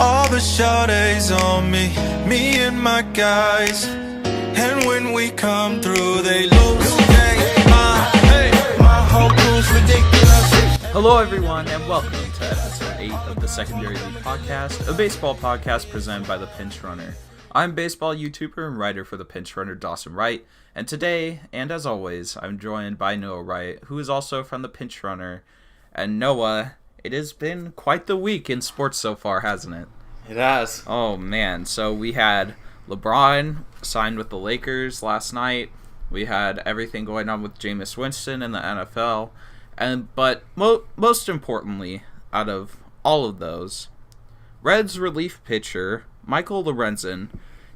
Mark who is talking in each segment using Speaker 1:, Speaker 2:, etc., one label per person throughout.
Speaker 1: All the shawty's on me, me and my guys. And when we come through, they lose. My whole crew's ridiculous.
Speaker 2: Hello, everyone, and welcome to episode 8 of the Secondary League Podcast, a baseball podcast presented by the Pinch Runner. I'm baseball YouTuber and writer for the Pinch Runner, Dawson Wright, and today, and as always, I'm joined by Noah Wright, who is also from the Pinch Runner. And Noah, it has been quite the week in sports so far, hasn't it?
Speaker 3: It has.
Speaker 2: Oh, man. So we had LeBron signed with the Lakers last night. We had everything going on with Jameis Winston in the NFL. But most importantly, out of all of those, Reds relief pitcher Michael Lorenzen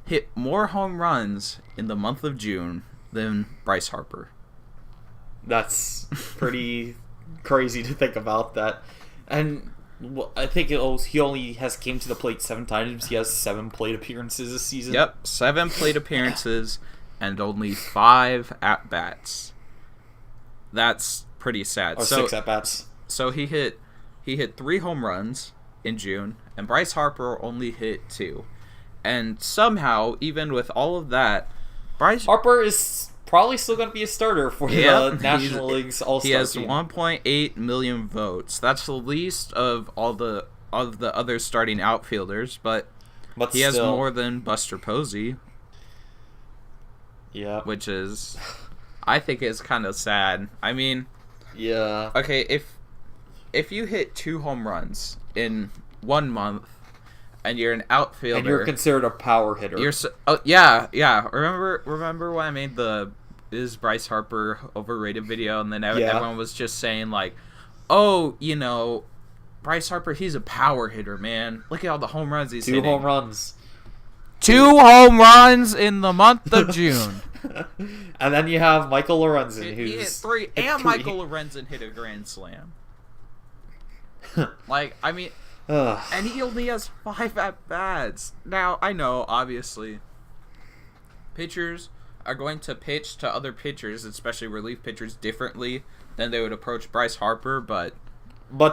Speaker 2: hit more home runs in the month of June than Bryce Harper.
Speaker 3: That's pretty crazy to think about that. And I think he only has came to the plate 7 times. He has 7 plate appearances this season.
Speaker 2: Yep, 7 plate appearances and only 5 at-bats. That's pretty sad.
Speaker 3: Or 6 at-bats.
Speaker 2: So he hit 3 home runs in June, and Bryce Harper only hit 2. And somehow, even with all of that, Bryce
Speaker 3: Harper is probably still going to be a starter for the National League's All-Star
Speaker 2: team. He has
Speaker 3: team.
Speaker 2: 1.8 million votes. That's the least of all the other starting outfielders, but he has more than Buster Posey.
Speaker 3: Yeah.
Speaker 2: Which is, I think, is kind of sad. I mean,
Speaker 3: yeah.
Speaker 2: Okay, if you hit 2 home runs in 1 month, and you're an outfielder,
Speaker 3: and you're considered a power hitter,
Speaker 2: yeah. Remember when I made the "Is Bryce Harper overrated?" video, and then everyone was just saying like, "Oh, Bryce Harper, he's a power hitter, man. Look at all the home runs he's hitting.
Speaker 3: 2 home runs.
Speaker 2: 2 home runs in the month of June."
Speaker 3: And then you have Michael Lorenzen,
Speaker 2: he hit 3, and Michael Lorenzen hit a grand slam. And he only has 5 at-bats. Now, I know, obviously, pitchers are going to pitch to other pitchers, especially relief pitchers, differently than they would approach Bryce Harper, but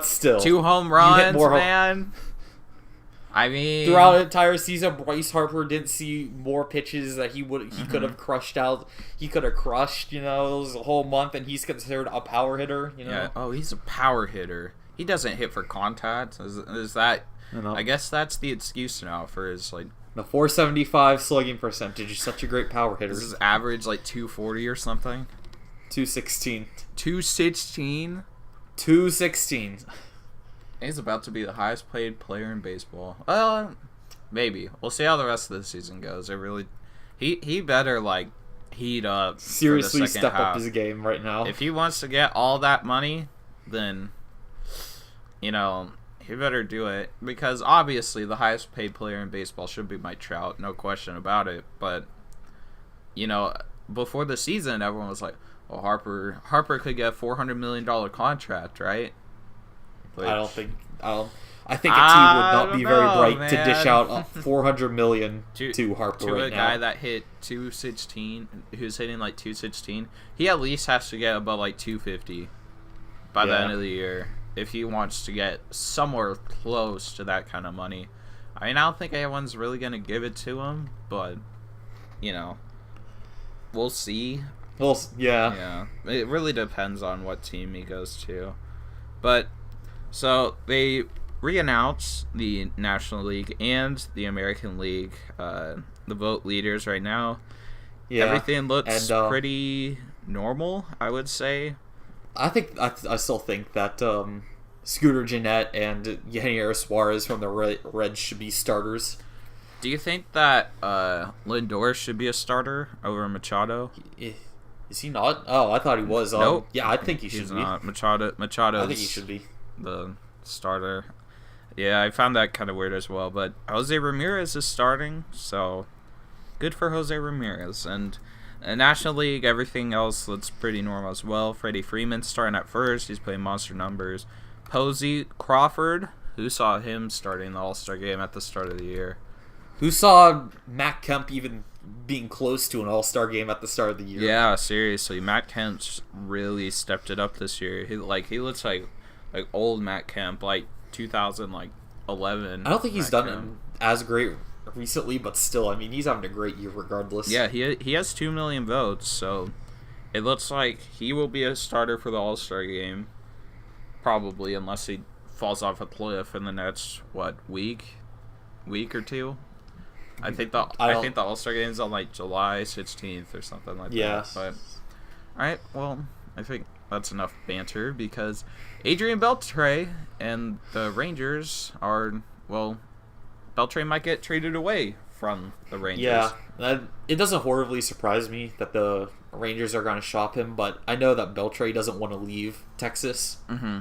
Speaker 3: still.
Speaker 2: 2 home runs, man. I mean,
Speaker 3: throughout the entire season, Bryce Harper didn't see more pitches that he could have crushed out. He could have crushed, it was a whole month, and he's considered a power hitter,
Speaker 2: Yeah. Oh, he's a power hitter. He doesn't hit for contact. Is that? I guess that's the excuse now for his
Speaker 3: the 475 slugging percentage. He's such a great power hitter.
Speaker 2: Is his average 240 or something?
Speaker 3: 216.
Speaker 2: 216.
Speaker 3: 216.
Speaker 2: He's about to be the highest paid player in baseball. Maybe. We'll see how the rest of the season goes. He better heat up.
Speaker 3: Seriously, step up his game right now.
Speaker 2: If he wants to get all that money, then he better do it, because obviously the highest paid player in baseball should be Mike Trout, no question about it. But before the season, everyone was like, "Oh, Harper could get a $400 million contract, right?" Which,
Speaker 3: I think a team would not be very bright to dish out $400 million to Harper right now.
Speaker 2: To a guy that hit 216, who's hitting 216, he at least has to get above 250 by the end of the year if he wants to get somewhere close to that kind of money. I mean, I don't think anyone's really going to give it to him, but, we'll see. Yeah. It really depends on what team he goes to. But, so, they re-announce the National League and the American League, the vote leaders right now. Yeah. Everything looks pretty normal, I would say.
Speaker 3: I still think that Scooter Gennett and Yanier Suarez from the Reds should be starters.
Speaker 2: Do you think that Lindor should be a starter over Machado?
Speaker 3: Is he not? Oh, I thought he was.
Speaker 2: Nope.
Speaker 3: Yeah, I think he should be.
Speaker 2: Not. Machado.
Speaker 3: I think he should be
Speaker 2: the starter. Yeah, I found that kind of weird as well. But Jose Ramirez is starting, so good for Jose Ramirez. And National League, everything else looks pretty normal as well. Freddie Freeman's starting at first. He's playing monster numbers. Posey, Crawford, who saw him starting the All-Star game at the start of the year?
Speaker 3: Who saw Matt Kemp even being close to an All-Star game at the start of the year?
Speaker 2: Yeah, seriously. Matt Kemp's really stepped it up this year. He looks like old Matt Kemp, 2000, 11.
Speaker 3: I don't think he's
Speaker 2: back
Speaker 3: done
Speaker 2: then.
Speaker 3: as great recently, but still, I mean, he's having a great year regardless.
Speaker 2: Yeah, he has 2 million votes, so it looks like he will be a starter for the All-Star game, probably, unless he falls off a cliff in the next week or two. I think the All-Star game's on like July 16th or something like that. But all right, well, I think that's enough banter because Adrian Beltre and the Rangers are, well, Beltre might get traded away from the Rangers.
Speaker 3: Yeah, it doesn't horribly surprise me that the Rangers are going to shop him, but I know that Beltre doesn't want to leave Texas.
Speaker 2: Mm-hmm.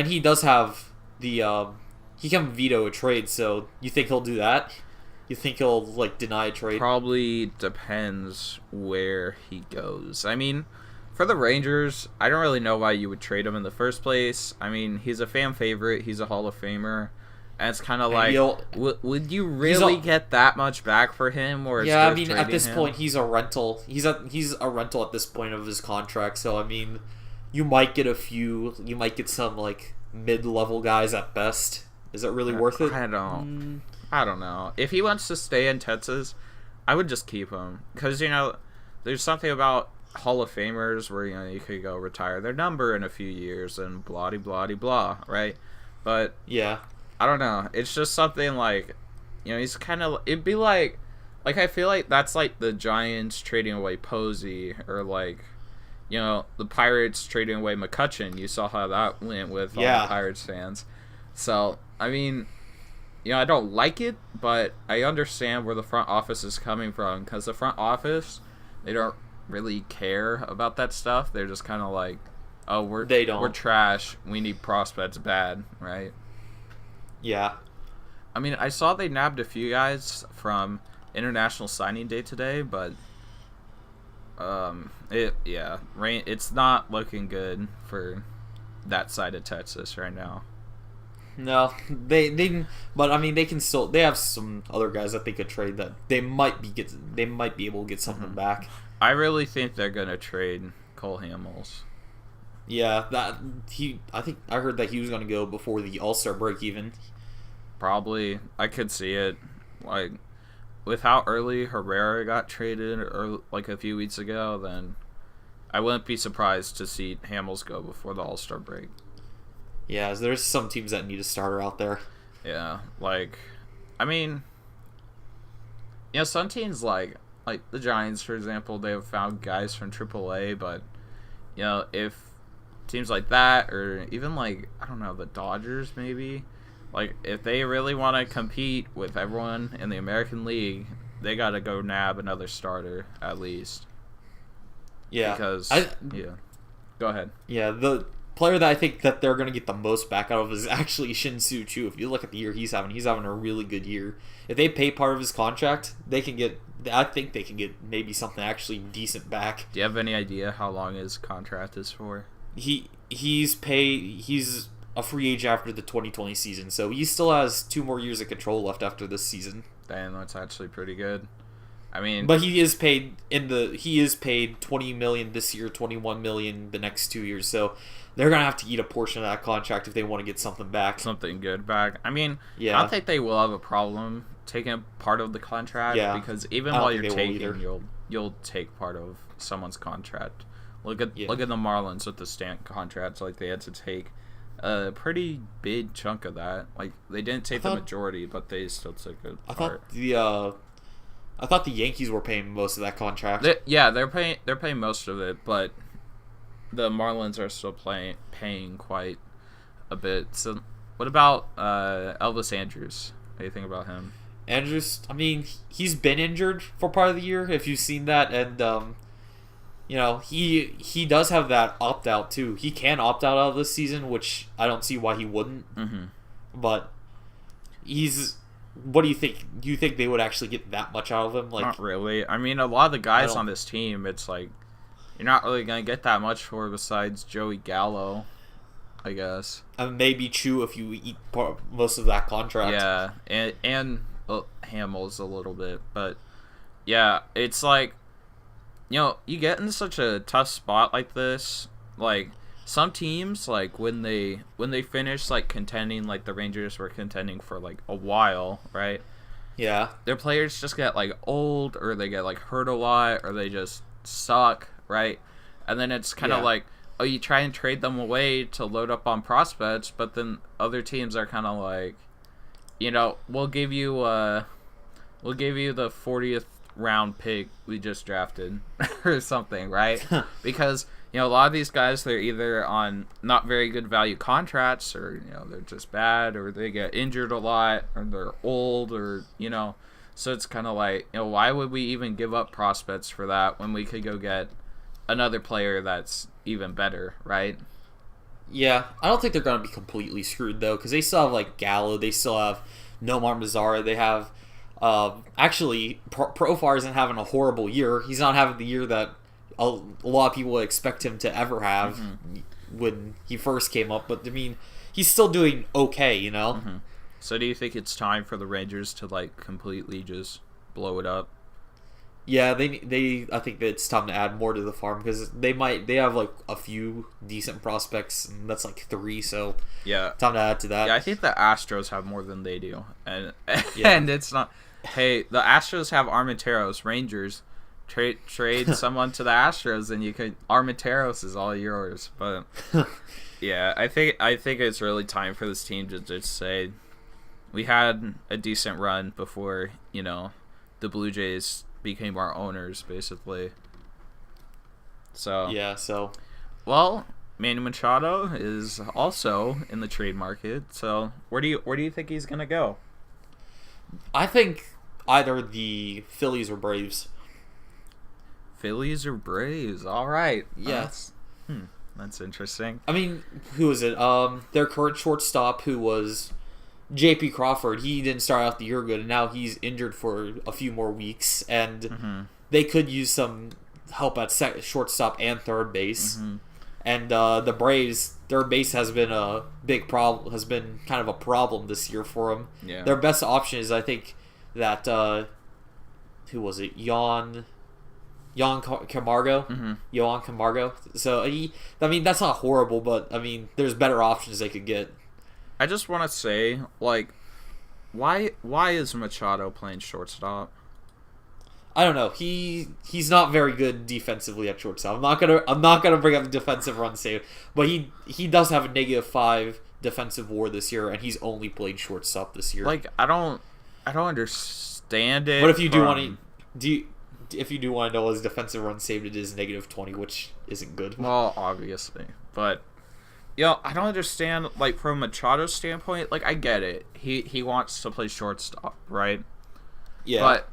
Speaker 3: He does have the he can veto a trade. So you think he'll do that? You think he'll like deny a trade?
Speaker 2: Probably depends where he goes. I mean, for the Rangers, I don't really know why you would trade him in the first place. I mean, he's a fan favorite. He's a Hall of Famer. And it's kind of like, would you really get that much back for him? Or
Speaker 3: yeah, I mean, at this point, he's a rental. He's a rental at this point of his contract. So I mean, you might get some like mid-level guys at best. Is it really worth it?
Speaker 2: I don't know. If he wants to stay in Texas, I would just keep him because there's something about Hall of Famers where you could go retire their number in a few years and blah blah blah, right? But
Speaker 3: yeah.
Speaker 2: I don't know. It's just something like, he's kind of. It'd be like I feel like that's like the Giants trading away Posey, or like, the Pirates trading away McCutchen. You saw how that went with all the Pirates fans. So I mean, I don't like it, but I understand where the front office is coming from because the front office, they don't really care about that stuff. They're just kind of like, oh, we're trash. We need prospects bad, right?
Speaker 3: Yeah.
Speaker 2: I mean, I saw they nabbed a few guys from International Signing Day today, but it's not looking good for that side of Texas right now.
Speaker 3: No, but I mean, they can still. They have some other guys that they could trade that they might be able to get something back.
Speaker 2: I really think they're gonna trade Cole Hamels.
Speaker 3: Yeah, I think I heard that he was gonna go before the All-Star break even.
Speaker 2: Probably, I could see it. Like, with how early Herrera got traded, or like a few weeks ago, then I wouldn't be surprised to see Hamels go before the All-Star break.
Speaker 3: Yeah, there's some teams that need a starter out there.
Speaker 2: Yeah, like, I mean, some teams like the Giants, for example, they have found guys from AAA, but if teams like that, or even like, I don't know, the Dodgers maybe, like if they really want to compete with everyone in the American League, they got to go nab another starter at least.
Speaker 3: Yeah,
Speaker 2: because go ahead.
Speaker 3: Yeah, the player that I think that they're going to get the most back out of is actually Shin-Soo Choo. If you look at the year he's having a really good year. If they pay part of his contract, I think they can get maybe something actually decent back.
Speaker 2: Do you have any idea how long his contract is for?
Speaker 3: He's a free agent after the 2020 season, so he still has 2 more years of control left after this season.
Speaker 2: Damn, that's actually pretty good. I mean,
Speaker 3: but he is paid $20 million this year, $21 million the next 2 years. So they're gonna have to eat a portion of that contract if they want to get something back.
Speaker 2: Something good back. I mean, I don't think they will have a problem taking part of the contract because even while you're taking, you'll take part of someone's contract. Look at the Marlins with the Stanton contracts. Like, they had to take a pretty big chunk of that. Like, they didn't take the majority, but they still took a part.
Speaker 3: I thought the Yankees were paying most of that contract.
Speaker 2: They're paying most of it, but the Marlins are still paying quite a bit. So, what about Elvis Andrus? What do you think about him?
Speaker 3: Andrus, I mean, he's been injured for part of the year, if you've seen that, and he does have that opt out too. He can opt out of this season, which I don't see why he wouldn't.
Speaker 2: Mm-hmm.
Speaker 3: But what do you think? Do you think they would actually get that much out of him? Like,
Speaker 2: not really. I mean, a lot of the guys on this team, it's like you're not really gonna get that much for besides Joey Gallo, I guess.
Speaker 3: And maybe Chu if you eat most of that contract.
Speaker 2: Yeah, and Hamels a little bit, but yeah, it's like you get in such a tough spot like this. Like, some teams, like when they finish like contending, like the Rangers were contending for like a while, right?
Speaker 3: Yeah.
Speaker 2: Their players just get like old, or they get like hurt a lot, or they just suck, right? And then it's kind of like, oh, you try and trade them away to load up on prospects, but then other teams are kind of like, you know, we'll give you the 40th round pick we just drafted or something, right? Because, you know, a lot of these guys, they're either on not very good value contracts, or, you know, they're just bad, or they get injured a lot, or they're old, or, you know, so it's kind of like, you know, why would we even give up prospects for that when we could go get another player that's even better, right?
Speaker 3: Yeah, I don't think they're going to be completely screwed, though, because they still have, like, Gallo, they still have Nomar Mazara, they have, actually, Profar isn't having a horrible year. He's not having the year that a lot of people would expect him to ever have when he first came up, but, I mean, he's still doing okay, you know?
Speaker 2: So do you think it's time for the Rangers to, like, completely just blow it up?
Speaker 3: Yeah, they I think that it's time to add more to the farm, because they have like a few decent prospects, and that's like 3, so
Speaker 2: yeah,
Speaker 3: time to add to that.
Speaker 2: Yeah, I think the Astros have more than they do, and and it's not. Hey, the Astros have Armenteros. Rangers trade someone to the Astros, and you could Armenteros is all yours. But yeah, I think it's really time for this team to just say we had a decent run before, you know, the Blue Jays became our owners, basically. So well, Manny Machado is also in the trade market. So where do you think he's gonna go?
Speaker 3: I think either the Phillies or Braves.
Speaker 2: Phillies or Braves? All right.
Speaker 3: Yes.
Speaker 2: That's interesting.
Speaker 3: I mean, who is it? Their current shortstop, who was J.P. Crawford, he didn't start out the year good, and now he's injured for a few more weeks, and they could use some help at shortstop and third base. And the Braves, third base has been a big problem, has been kind of a problem this year for them.
Speaker 2: Yeah.
Speaker 3: Their best option is, I think, that who was it? Yohan Camargo. Yohan Camargo. So I mean, that's not horrible, but I mean, there's better options they could get.
Speaker 2: I just want to say, like, why is Machado playing shortstop?
Speaker 3: I don't know. He's not very good defensively at shortstop. I'm not gonna bring up the defensive run save, but he does have a -5 defensive WAR this year, and he's only played shortstop this year.
Speaker 2: Like, I don't understand it.
Speaker 3: But if you do want to know his defensive run saved, it is -20, which isn't good.
Speaker 2: Well, obviously, but. Yo, I don't understand, like, from Machado's standpoint, like, I get it. He wants to play shortstop, right?
Speaker 3: Yeah.
Speaker 2: But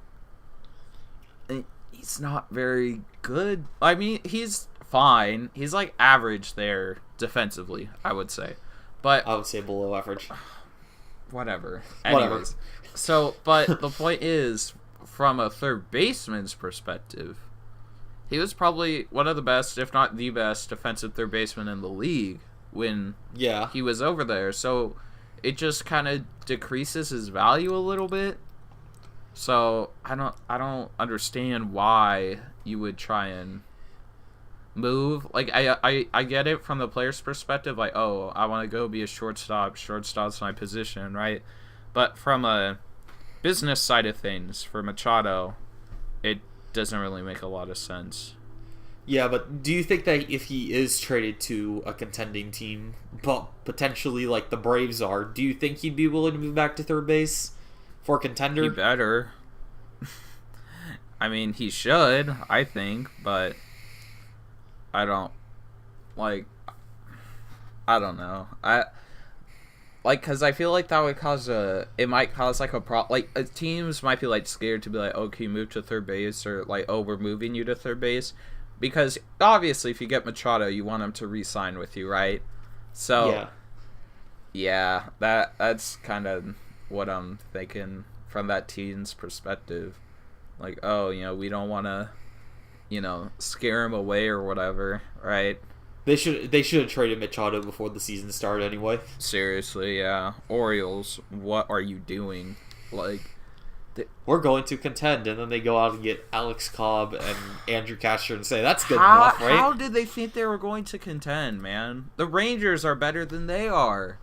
Speaker 2: he's not very good. I mean, he's fine. He's, like, average there defensively, I would say. But
Speaker 3: I would say below average.
Speaker 2: Whatever. Anyways. So, but the point is, from a third baseman's perspective, he was probably one of the best, if not the best, defensive third baseman in the league when he was over there. So it just kind of decreases his value a little bit. So I don't understand why you would try and move. Like, I get it from the player's perspective, like, oh, I want to go be a shortstop's my position, right? But from a business side of things, for Machado, it doesn't really make a lot of sense.
Speaker 3: Yeah, but do you think that if he is traded to a contending team, but potentially like the Braves are, do you think he'd be willing to move back to third base for a contender?
Speaker 2: He better. I mean, he should, I think, but I don't know. Because I feel like that would might cause like a problem. Like, teams might be like scared to be like, oh, can you move to third base? Or like, oh, we're moving you to third base. Because obviously, if you get Machado, you want him to re-sign with you, right? So, yeah, that's kind of what I'm thinking from that team's perspective. Like, oh, you know, we don't want to, you know, scare him away or whatever, right?
Speaker 3: They should have traded Machado before the season started anyway.
Speaker 2: Seriously, yeah. Orioles, what are you doing? Like,
Speaker 3: we're going to contend, and then they go out and get Alex Cobb and Andrew Cashner and say that's good
Speaker 2: how,
Speaker 3: enough, right?
Speaker 2: How did they think they were going to contend, man? The Rangers are better than they are.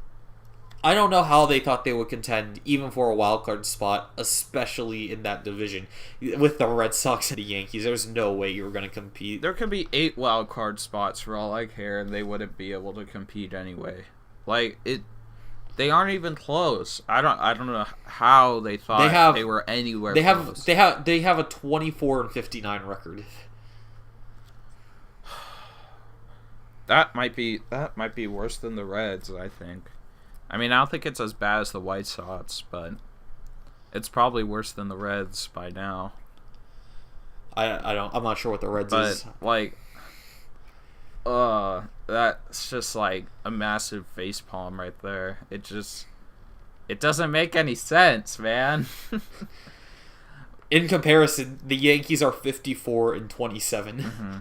Speaker 3: I don't know how they thought they would contend, even for a wild card spot, especially in that division. With the Red Sox and the Yankees, there's no way you were going to compete.
Speaker 2: There could be 8 wild card spots for all I care, and they wouldn't be able to compete anyway. They aren't even close. I don't know how they thought they were anywhere close.
Speaker 3: They have a 24-59 record.
Speaker 2: That might be worse than the Reds, I think. I mean, I don't think it's as bad as the White Sox, but it's probably worse than the Reds by now.
Speaker 3: I'm not sure what the Reds is.
Speaker 2: That's just like a massive facepalm right there. It doesn't make any sense, man.
Speaker 3: In comparison, the Yankees are 54-27.
Speaker 2: Mm-hmm.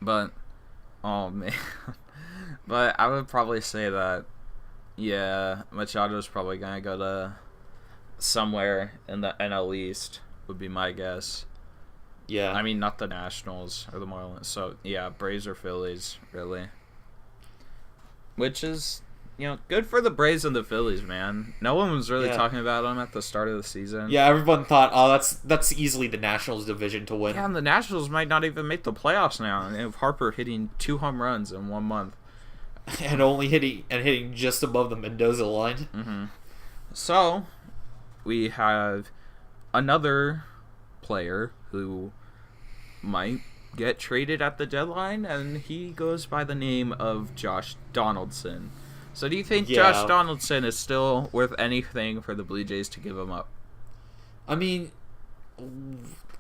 Speaker 2: But, oh man. But I would probably say that, yeah, Machado's probably going to go to somewhere in the NL East, would be my guess.
Speaker 3: Yeah.
Speaker 2: I mean, not the Nationals or the Marlins. So, yeah, Braves or Phillies, really. Which is, good for the Braves and the Phillies, man. No one was really talking about them at the start of the season.
Speaker 3: Yeah, everyone thought, oh, that's easily the Nationals division to win.
Speaker 2: Yeah, and the Nationals might not even make the playoffs now. And if Harper hitting 2 home runs in 1 month.
Speaker 3: And only hitting just above the Mendoza line.
Speaker 2: Mm-hmm. So, we have another player who might get traded at the deadline, and he goes by the name of Josh Donaldson. So do you think Josh Donaldson is still worth anything for the Blue Jays to give him up?
Speaker 3: I mean,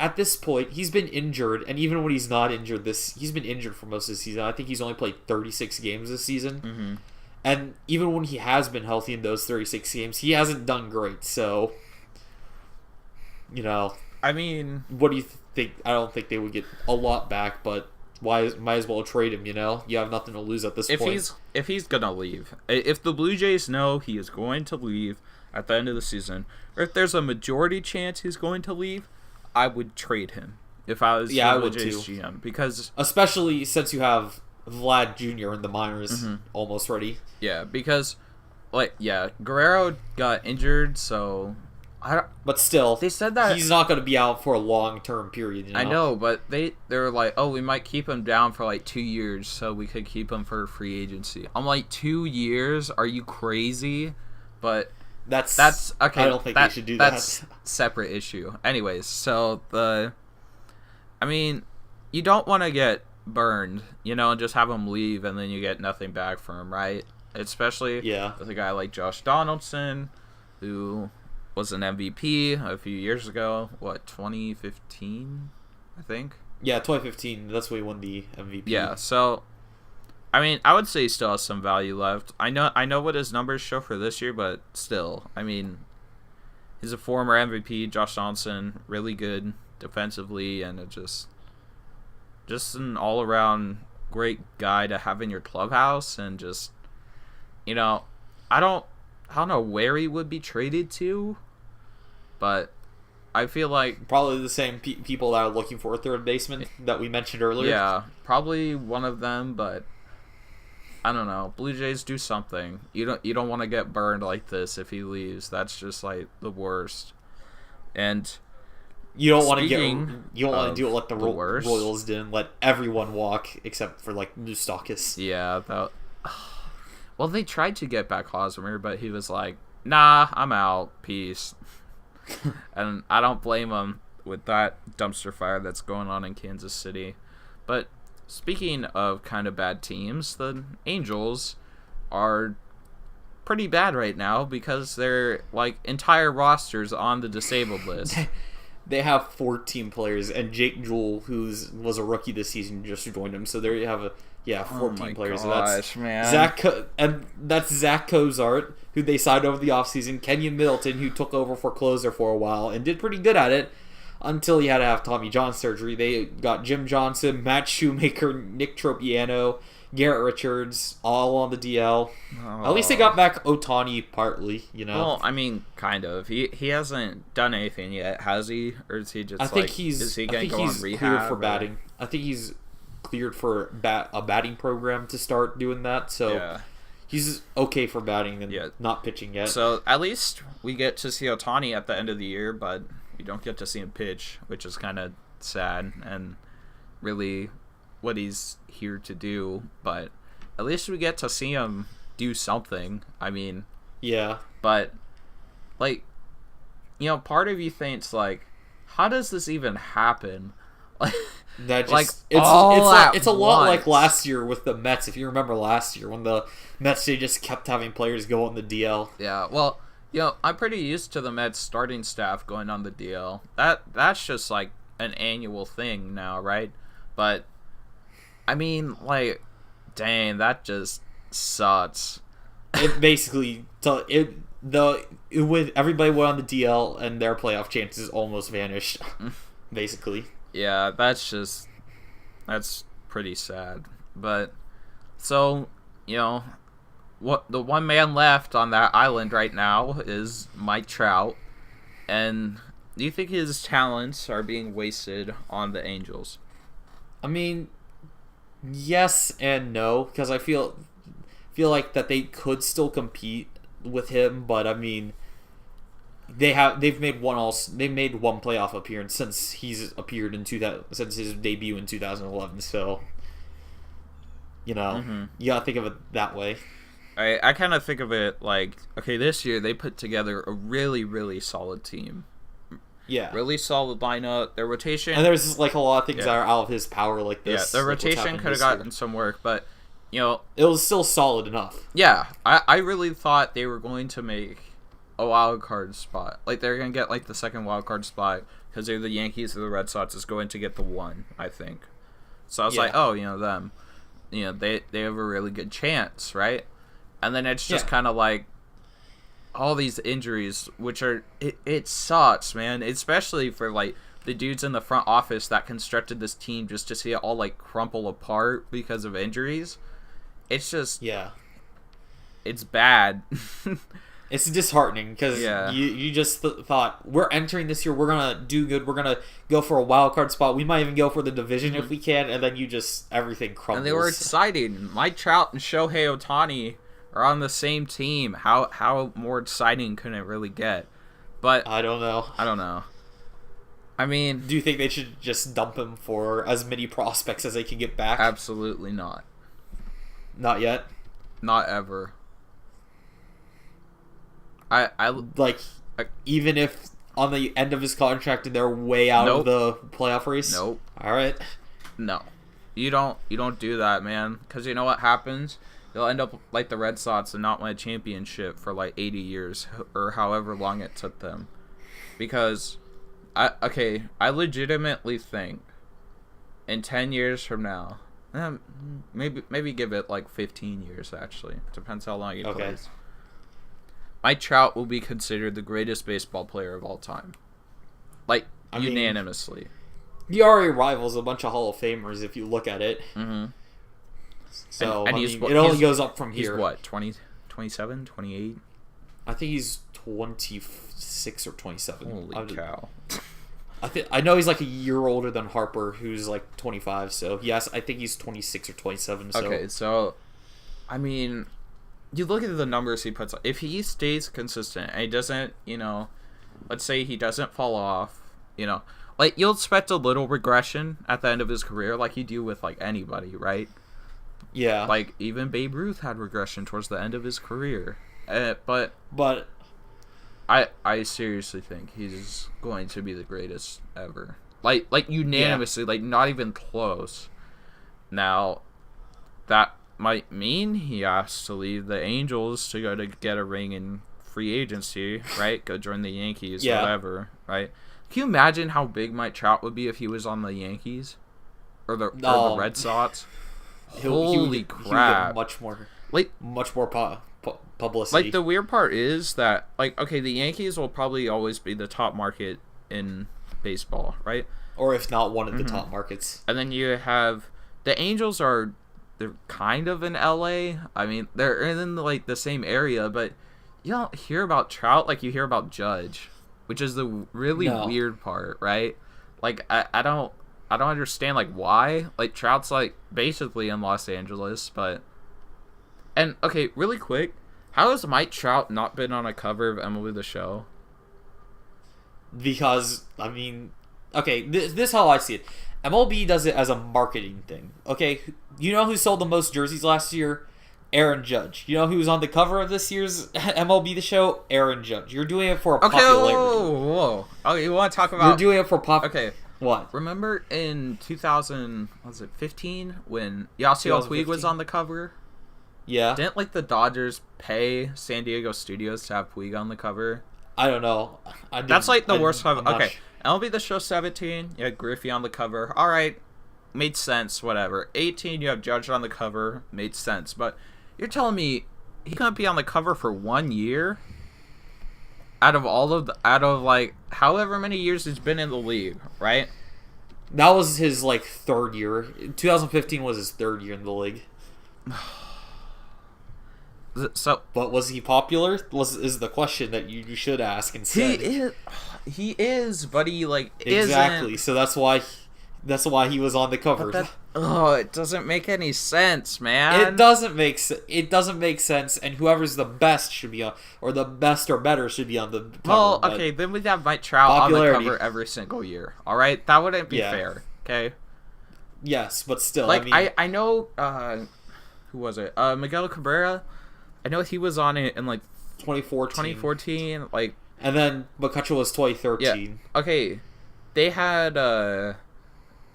Speaker 3: at this point, he's been injured, and even when he's not injured, he's been injured for most of the season. I think he's only played 36 games this season.
Speaker 2: Mm-hmm.
Speaker 3: And even when he has been healthy in those 36 games, he hasn't done great. So,
Speaker 2: I mean,
Speaker 3: what do you think? I don't think they would get a lot back, but might as well trade him, You have nothing to lose at this point.
Speaker 2: If he's going to leave, if the Blue Jays know he is going to leave at the end of the season, or if there's a majority chance he's going to leave, I would trade him if I was the Blue Jays GM. Because,
Speaker 3: especially since you have Vlad Jr. in the minors almost ready.
Speaker 2: Yeah, because, Guerrero got injured, so...
Speaker 3: But still,
Speaker 2: they said that
Speaker 3: he's not going to be out for a long-term period.
Speaker 2: I know, but they're like, oh, we might keep him down for 2 years, so we could keep him for free agency. I'm like, 2 years? Are you crazy? But that's okay.
Speaker 3: I don't think they should do that.
Speaker 2: That's separate issue. Anyways, so you don't want to get burned, and just have him leave, and then you get nothing back from him, right? Especially with a guy like Josh Donaldson, who was an MVP a few years ago. 2015, I think?
Speaker 3: Yeah, 2015. That's when he won the MVP.
Speaker 2: Yeah, so, I would say he still has some value left. I know what his numbers show for this year, but still, he's a former MVP, Josh Donaldson, really good defensively, and just an all-around great guy to have in your clubhouse, and just, I don't know where he would be traded to, but I feel like...
Speaker 3: Probably the same people that are looking for a third baseman that we mentioned earlier.
Speaker 2: Yeah, probably one of them, but I don't know. Blue Jays, do something. You don't want to get burned like this if he leaves. That's just the worst. And
Speaker 3: you don't want to do it like the Royals did and let everyone walk except for Moustakas.
Speaker 2: Yeah, well, they tried to get back Hosmer, but he was like, nah, I'm out. Peace. And I don't blame him with that dumpster fire that's going on in Kansas City. But speaking of kind of bad teams, the Angels are pretty bad right now because their entire roster's on the disabled list.
Speaker 3: They have 14 players, and Jake Jewell, who was a rookie this season, just joined them. So there you have 14 players.
Speaker 2: Gosh, man.
Speaker 3: That's Zach Cozart, who they signed over the offseason. Kenyon Middleton, who took over for closer for a while and did pretty good at it until he had to have Tommy John surgery. They got Jim Johnson, Matt Shoemaker, Nick Tropiano, Garrett Richards, all on the DL.
Speaker 2: Oh.
Speaker 3: At least they got back Ohtani partly, you know.
Speaker 2: Well, I mean, kind of. He hasn't done anything yet, has he? Or is he just
Speaker 3: I think he's.
Speaker 2: Is he
Speaker 3: I
Speaker 2: going
Speaker 3: think
Speaker 2: to go
Speaker 3: he's
Speaker 2: on rehab?
Speaker 3: cleared for batting. I think he's cleared for a batting program to start doing that. So
Speaker 2: Yeah.
Speaker 3: he's okay for batting and
Speaker 2: Yeah.
Speaker 3: not pitching yet.
Speaker 2: So at least we get to see Ohtani at the end of the year, but we don't get to see him pitch, which is kind of sad and really what he's here to do. But at least we get to see him do something. I mean,
Speaker 3: yeah.
Speaker 2: but like, you know, part of you thinks like, how does this even happen? Like,
Speaker 3: That just,
Speaker 2: like
Speaker 3: it's a lot
Speaker 2: once.
Speaker 3: like last year with the Mets. If you remember last year when the Mets, they just kept having players go on the DL.
Speaker 2: Yeah, well, you know, I'm pretty used to the Mets starting staff going on the DL. That's just like an annual thing now, right? But I mean, like, dang, that just sucks.
Speaker 3: It basically with everybody went on the DL and their playoff chances almost vanished. Basically.
Speaker 2: Yeah, that's pretty sad. But so, you know, what the one man left on that island right now is Mike Trout. And do you think his talents are being wasted on the Angels?
Speaker 3: I mean, yes and no, because I feel like that they could still compete with him, but I mean, they've made one playoff appearance since he's appeared since his debut in 2011. So, you know, you gotta think of it that way.
Speaker 2: I kind of think of it like, okay, this year they put together a really, really solid team.
Speaker 3: Yeah.
Speaker 2: Really solid lineup. Their rotation...
Speaker 3: And there's just, like, a lot of things that are out of his power like this.
Speaker 2: Yeah, their rotation could have gotten some work, but, you know...
Speaker 3: It was still solid enough.
Speaker 2: Yeah, I really thought they were going to make a wild card spot. Like, they're going to get, like, the second wild card spot, because either the Yankees or the Red Sox is going to get the one, I think. So I was like, oh, you know, them. You know, they have a really good chance, right? And then it's just kind of like all these injuries, which are it sucks, man. Especially for like the dudes in the front office that constructed this team just to see it all like crumple apart because of injuries. It's just it's bad.
Speaker 3: It's disheartening because you just thought we're entering this year, we're gonna do good, we're gonna go for a wild card spot, we might even go for the division if we can, and then everything crumbles.
Speaker 2: And they were exciting. Mike Trout and Shohei Ohtani are on the same team. How more exciting can it really get? But
Speaker 3: I don't know.
Speaker 2: I mean,
Speaker 3: do you think they should just dump him for as many prospects as they can get back?
Speaker 2: Absolutely not.
Speaker 3: Not yet.
Speaker 2: Not ever.
Speaker 3: Even if on the end of his contract and they're way out of the playoff race.
Speaker 2: Nope.
Speaker 3: All right.
Speaker 2: No, you don't do that, man. Because you know what happens? They'll end up like the Red Sox and not win a championship for like 80 years or however long it took them. Because, I legitimately think in 10 years from now, maybe give it like 15 years actually. Depends how long he plays. Mike Trout will be considered the greatest baseball player of all time. Like, unanimously.
Speaker 3: He already rivals a bunch of Hall of Famers if you look at it.
Speaker 2: Mm-hmm.
Speaker 3: So, it only goes up from here.
Speaker 2: He's what, 20, 27, 28?
Speaker 3: I think he's 26 or 27.
Speaker 2: Holy cow.
Speaker 3: I know he's like a year older than Harper, who's like 25. So, yes, I think he's 26 or 27. So.
Speaker 2: Okay, so, I mean, you look at the numbers he puts up. If he stays consistent and he doesn't, you know, let's say he doesn't fall off, you know, like, you'll expect a little regression at the end of his career like you do with, like, anybody, right?
Speaker 3: Yeah.
Speaker 2: Like, even Babe Ruth had regression towards the end of his career. But I seriously think he's going to be the greatest ever. Like unanimously, like, not even close. Now, that might mean he has to leave the Angels to go to get a ring in free agency, right? Go join the Yankees, whatever, right? Can you imagine how big Mike Trout would be if he was on the Yankees? Or the Red Sox? Holy crap.
Speaker 3: Much more publicity.
Speaker 2: Like, the weird part is that, like, okay, the Yankees will probably always be the top market in baseball, right?
Speaker 3: Or if not one of the top markets.
Speaker 2: And then you have the Angels are they're kind of in LA. I mean, they're in like the same area, but you don't hear about Trout like you hear about Judge, which is the really weird part, right? Like I don't understand like why. Like Trout's like basically in Los Angeles, but and okay, really quick, how has Mike Trout not been on a cover of MLB The Show?
Speaker 3: Because I mean, okay, this is how I see it. MLB does it as a marketing thing. Okay, you know who sold the most jerseys last year? Aaron Judge. You know who was on the cover of this year's MLB The Show? Aaron Judge. You're doing it for popularity.
Speaker 2: Whoa. Okay, you want to talk about...
Speaker 3: You're doing it for
Speaker 2: Okay.
Speaker 3: What?
Speaker 2: Remember in 2015 when Yasiel Puig was on the cover?
Speaker 3: Yeah.
Speaker 2: Didn't like the Dodgers pay San Diego Studios to have Puig on the cover?
Speaker 3: I don't know.
Speaker 2: That's like the worst cover. Okay. MLB The Show 17, you had Griffey on the cover. All right. Made sense, whatever. 18, you have Judge on the cover. Made sense. But you're telling me he couldn't be on the cover for 1 year? Out of like however many years he's been in the league, right?
Speaker 3: That was his like third year. 2015 was his third year in the league.
Speaker 2: So,
Speaker 3: but was he popular? Is the question that you should ask instead.
Speaker 2: He is, but he like
Speaker 3: exactly.
Speaker 2: Isn't.
Speaker 3: So that's why he was on the cover.
Speaker 2: It doesn't make any sense, man.
Speaker 3: It doesn't make sense. And whoever's the best should be on, or the best or better should be on the cover.
Speaker 2: Well, okay, then we'd have Mike Trout on the cover every single year. All right, that wouldn't be fair. Okay.
Speaker 3: Yes, but still,
Speaker 2: like
Speaker 3: I mean,
Speaker 2: I know who was it? Miguel Cabrera. I know he was on it in like 2014, like,
Speaker 3: and then McCutcheon was 2013.
Speaker 2: Yeah. Okay, they had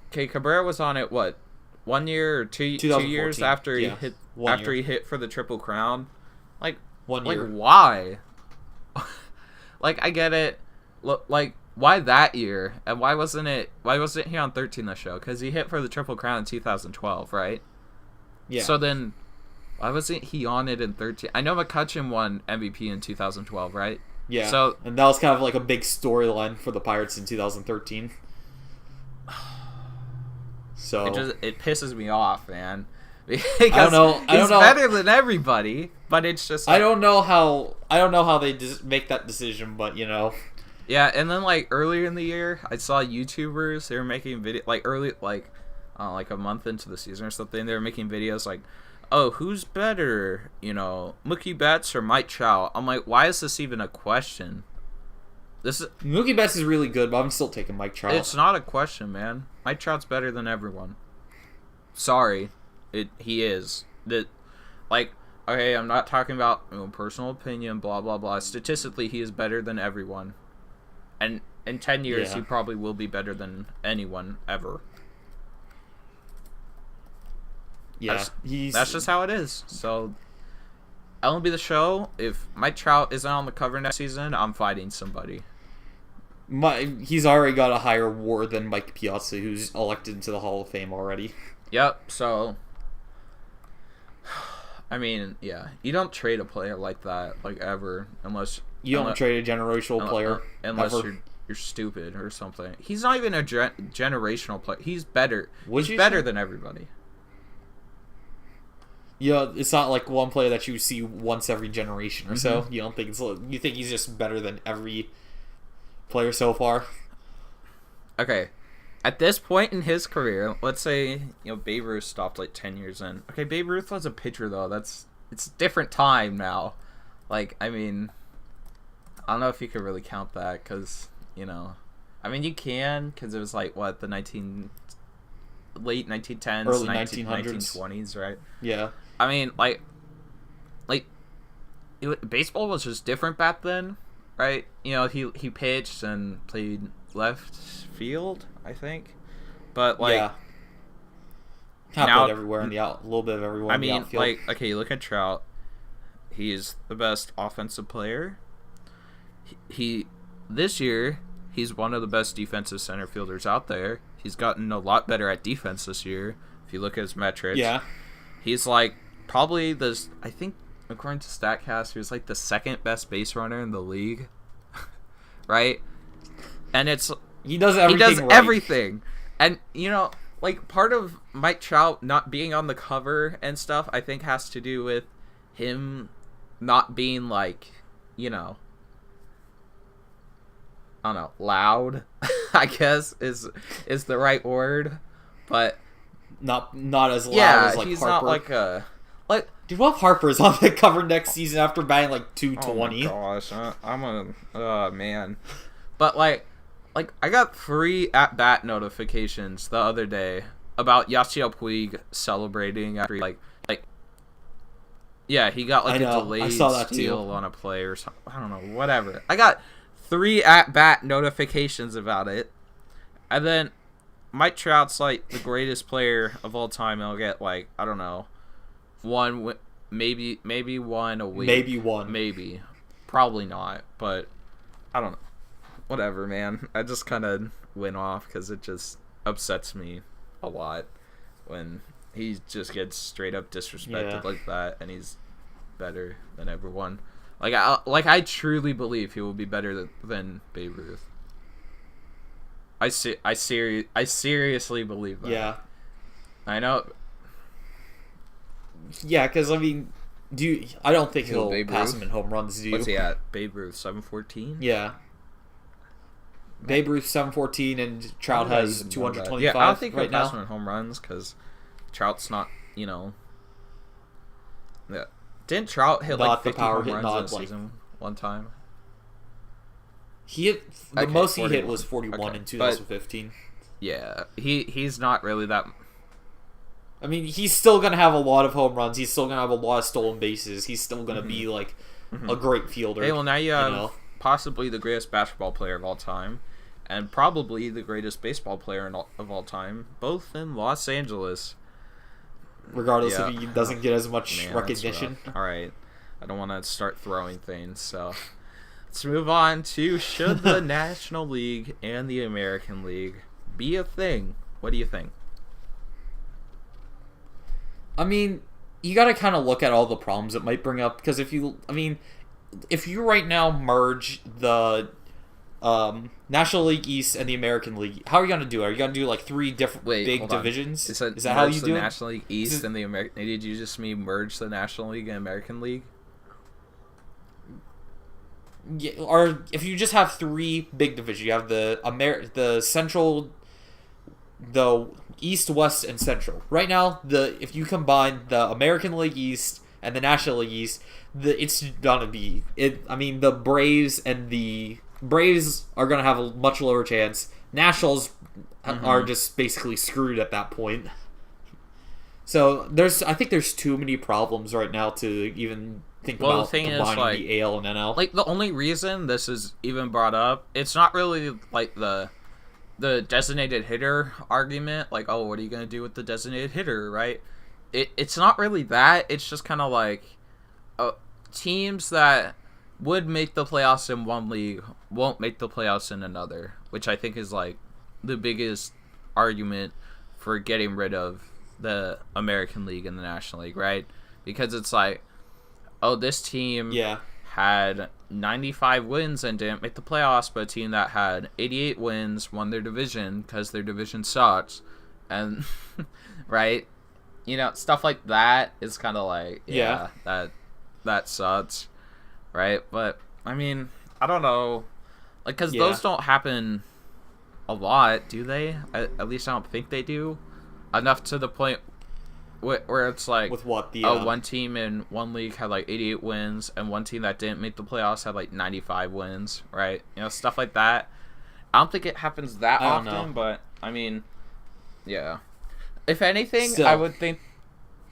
Speaker 2: Cabrera was on it. What, 1 year or 2 years after he hit he hit for the Triple Crown, like
Speaker 3: 1 year.
Speaker 2: Like why? Like I get it. Like why that year and why wasn't he on 13 the show? Because he hit for the Triple Crown in 2012, right?
Speaker 3: Yeah.
Speaker 2: So then. Why wasn't he on it in 13? I know McCutcheon won MVP in 2012, right?
Speaker 3: Yeah.
Speaker 2: So
Speaker 3: and that was kind of like a big storyline for the Pirates in 2013. So
Speaker 2: it pisses me off, man. Because
Speaker 3: I don't know.
Speaker 2: He's better than everybody, but it's just like,
Speaker 3: I don't know how they make that decision, but you know.
Speaker 2: Yeah, and then like earlier in the year, I saw YouTubers, they were making video like like a month into the season or something, they were making videos like, oh, who's better, Mookie Betts or Mike Trout? I'm like, why is this even a question?
Speaker 3: Mookie Betts is really good, but I'm still taking Mike Trout.
Speaker 2: It's not a question, man. Mike Trout's better than everyone. Sorry, he is. Okay, I'm not talking about personal opinion, blah blah blah. Statistically, he is better than everyone, and in 10 years, he probably will be better than anyone ever.
Speaker 3: Yeah,
Speaker 2: that's just how it is. So, MLB The Show, if Mike Trout isn't on the cover next season, I'm fighting somebody.
Speaker 3: He's already got a higher WAR than Mike Piazza, who's elected into the Hall of Fame already.
Speaker 2: Yep, so... I mean, yeah. You don't trade a player like that, like, ever, unless...
Speaker 3: You don't trade a generational player.
Speaker 2: Unless you're stupid or something. He's not even a generational player. He's better. He's better than everybody.
Speaker 3: Yeah, it's not like one player that you see once every generation or so. You don't think you think he's just better than every player so far?
Speaker 2: Okay. At this point in his career, let's say, Babe Ruth stopped like 10 years in. Okay, Babe Ruth was a pitcher though. It's a different time now. Like, I mean, I don't know if you could really count that cuz, I mean, you can cuz it was like what, the late 1910s,
Speaker 3: early
Speaker 2: 1920s, right?
Speaker 3: Yeah.
Speaker 2: I mean, baseball was just different back then, right? He pitched and played left field, I think. But now
Speaker 3: played everywhere in the a little bit of everywhere.
Speaker 2: I mean,
Speaker 3: in the outfield.
Speaker 2: okay, look at Trout. He's the best offensive player. This year, he's one of the best defensive center fielders out there. He's gotten a lot better at defense this year. If you look at his metrics, he's like probably I think according to Statcast, he was like the second best base runner in the league, right? And he does everything,
Speaker 3: right.
Speaker 2: And like part of Mike Trout not being on the cover and stuff, I think has to do with him not being like, you know, I don't know, loud, I guess is the right word, but
Speaker 3: not as loud as like
Speaker 2: he's
Speaker 3: Harper.
Speaker 2: not like a like.
Speaker 3: Dude, what if Harper's on the cover next season after batting like 220?
Speaker 2: Oh my gosh, I'm a man. But like I got 3 at-bat notifications the other day about Yasiel Puig celebrating after yeah, he got like a delayed steal on a play or something. I don't know, whatever. I got 3 at-bat notifications about it. And then Mike Trout's like the greatest player of all time, and I'll get like, I don't know, maybe one a week.
Speaker 3: Maybe one.
Speaker 2: Maybe. Probably not, but I don't know. Whatever, man. I just kind of went off because it just upsets me a lot when he just gets straight up disrespected like that, and he's better than everyone. Like I truly believe he will be better than Babe Ruth. I seriously believe that.
Speaker 3: Yeah.
Speaker 2: I know.
Speaker 3: Yeah, because I mean, I don't think he'll
Speaker 2: Babe
Speaker 3: pass
Speaker 2: Ruth?
Speaker 3: him in home runs.
Speaker 2: What's he at? Babe Ruth 714.
Speaker 3: Yeah. Babe Ruth 714 and Trout has 225.
Speaker 2: Yeah, I don't think he'll
Speaker 3: right
Speaker 2: pass
Speaker 3: now.
Speaker 2: him in home runs because Trout's not, you know. Yeah. Didn't Trout hit
Speaker 3: Not
Speaker 2: like
Speaker 3: the
Speaker 2: 50
Speaker 3: power
Speaker 2: home
Speaker 3: hit,
Speaker 2: runs
Speaker 3: not
Speaker 2: this
Speaker 3: like-
Speaker 2: season one time?
Speaker 3: He hit the
Speaker 2: Okay,
Speaker 3: most he hit
Speaker 2: 41.
Speaker 3: was 41
Speaker 2: Okay,
Speaker 3: in 2015.
Speaker 2: Yeah, he's not really that.
Speaker 3: I mean, he's still gonna have a lot of home runs. He's still gonna have a lot of stolen bases. He's still gonna be like a great fielder.
Speaker 2: Hey, well now you have
Speaker 3: know?
Speaker 2: possibly the greatest basketball player of all time, and probably the greatest baseball player of all time, both in Los Angeles.
Speaker 3: Regardless
Speaker 2: Yeah.
Speaker 3: if he doesn't get as much
Speaker 2: Man, that's
Speaker 3: recognition.
Speaker 2: rough. All right, I don't want to start throwing things, so let's move on to should the National League and the American League be a thing? What do you think?
Speaker 3: I mean, you got to kind of look at all the problems it might bring up, because if you right now merge the National League East and the American League, how are you going to do it? Are you going to do like 3 different big
Speaker 2: hold on.
Speaker 3: divisions?
Speaker 2: Is
Speaker 3: that how you
Speaker 2: the
Speaker 3: do it?
Speaker 2: National League East and the American? Did you just mean merge the National League and American League?
Speaker 3: Yeah, or if you just have 3 big divisions, you have the Central, the East, West, and Central. Right now, if you combine the American League East and the National League East, it's gonna be it. I mean, the Braves are gonna have a much lower chance. Nationals are just basically screwed at that point. So I think there's too many problems right now to even think about
Speaker 2: the thing
Speaker 3: combining
Speaker 2: is, like,
Speaker 3: the AL and NL.
Speaker 2: Like, the only reason this is even brought up, it's not really like the designated hitter argument, like, oh, what are you going to do with the designated hitter, right? It's not really that. It's just kind of like teams that would make the playoffs in one league won't make the playoffs in another, which I think is like the biggest argument for getting rid of the American League and the National League, right? Because it's like, oh, this team had 95 wins and didn't make the playoffs, but a team that had 88 wins won their division because their division sucks. And, right? You know, stuff like that is kind of like, that sucks, right? But, I mean, I don't know. Like, because those don't happen a lot, do they? At least I don't think they do. Enough to the point where it's like,
Speaker 3: with what
Speaker 2: one team in one league had like 88 wins, and one team that didn't make the playoffs had like 95 wins, right? You know, stuff like that. I don't think it happens that often, but I mean, yeah. If anything, I would think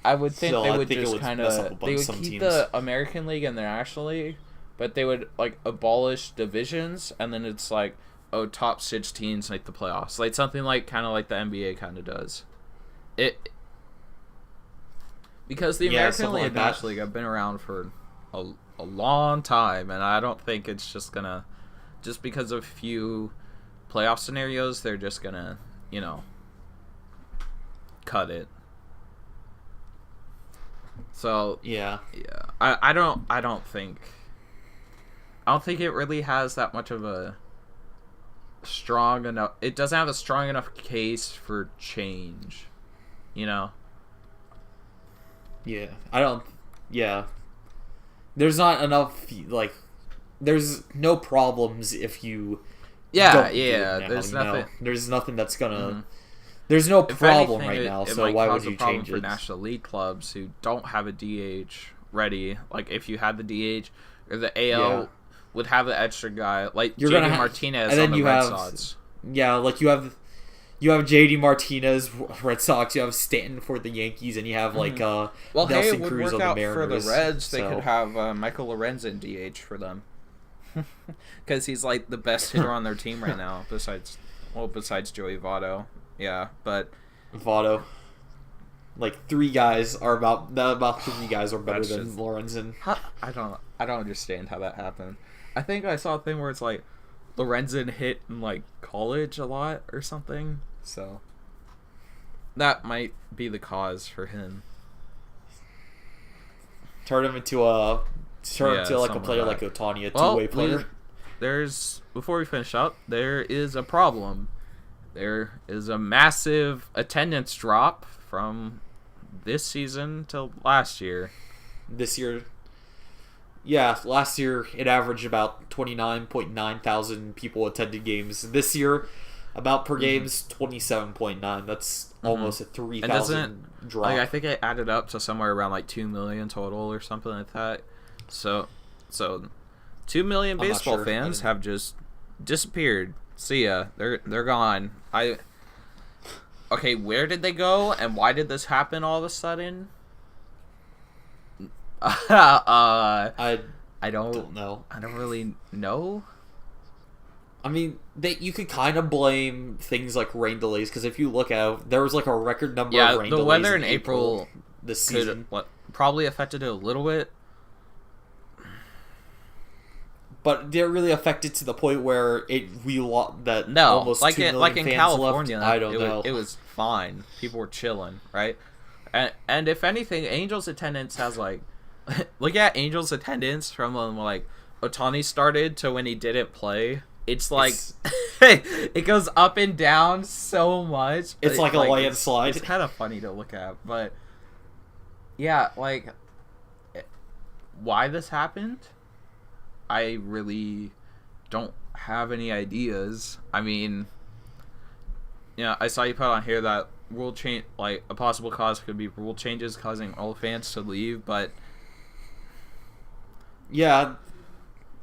Speaker 2: they would just kind of they would keep the American League and the National League, but they would like abolish divisions, and then it's like, oh, top 6 teams make the playoffs, like something like kind of like the NBA kind of does. Because the American League and National League have been around for a long time, and I don't think it's just gonna, just because of a few playoff scenarios, they're just gonna, you know, cut it. So I don't think it really has that much of a strong enough. It doesn't have a strong enough case for change. You know.
Speaker 3: Yeah, I don't. Yeah, there's not enough. Like, there's no problems if you. Don't do it now,
Speaker 2: there's nothing.
Speaker 3: There's nothing that's gonna. There's no problem
Speaker 2: anything,
Speaker 3: right now.
Speaker 2: It
Speaker 3: So
Speaker 2: might
Speaker 3: why
Speaker 2: cause
Speaker 3: would you
Speaker 2: a problem
Speaker 3: change
Speaker 2: for
Speaker 3: it?
Speaker 2: National League clubs who don't have a DH ready? Like if you had the DH or the AL would have an extra guy like
Speaker 3: You're
Speaker 2: JD
Speaker 3: gonna
Speaker 2: Martinez
Speaker 3: and then
Speaker 2: on the
Speaker 3: you
Speaker 2: Red
Speaker 3: have,
Speaker 2: Sox.
Speaker 3: Yeah, like you have JD Martinez, Red Sox. You have Stanton for the Yankees, and you have like
Speaker 2: Well,
Speaker 3: Nelson
Speaker 2: hey, it would
Speaker 3: Cruz
Speaker 2: work
Speaker 3: on
Speaker 2: out
Speaker 3: the
Speaker 2: for the
Speaker 3: Mariners.
Speaker 2: Reds. They
Speaker 3: so.
Speaker 2: could have Michael Lorenzen DH for them because he's like the best hitter on their team right now. Besides Joey Votto. Yeah, but
Speaker 3: Votto. Like three guys are about three guys are better than Lorenzen.
Speaker 2: I don't understand how that happened. I think I saw a thing where it's like Lorenzen hit in like college a lot or something, so that might be the cause for him.
Speaker 3: Turn him into like a player
Speaker 2: like
Speaker 3: like Ohtani, a two-way player.
Speaker 2: Before we finish up, there is a problem. There is a massive attendance drop from this season to last year.
Speaker 3: This year, yeah, last year it averaged about 29.9 thousand people attended games. This year, about per game's 27.9. That's almost a 3,000 drop.
Speaker 2: Like, I think it added up to somewhere around like 2 million total or something like that. So 2 million baseball fans have just disappeared. See ya. They're gone. Okay, where did they go and why did this happen all of a sudden?
Speaker 3: I
Speaker 2: don't
Speaker 3: know.
Speaker 2: I don't really know.
Speaker 3: I mean, you could kind of blame things like rain delays because if you look out, there was like a record number of rain delays.
Speaker 2: The weather in April
Speaker 3: this season
Speaker 2: probably affected it a little bit.
Speaker 3: But they're really affected to the point where almost
Speaker 2: like
Speaker 3: 2 million
Speaker 2: like in
Speaker 3: fans
Speaker 2: California,
Speaker 3: left. I don't know.
Speaker 2: It was fine. People were chilling, right? And if anything, Angels attendance has like look at Angels attendance from when like Ohtani started to when he didn't play. It's like it goes up and down so much.
Speaker 3: It's like a landslide.
Speaker 2: It's kind of funny to look at, but yeah, like why this happened, I really don't have any ideas. I mean, yeah, I saw you put on here that rule change, like a possible cause could be rule changes causing all fans to leave, but
Speaker 3: yeah,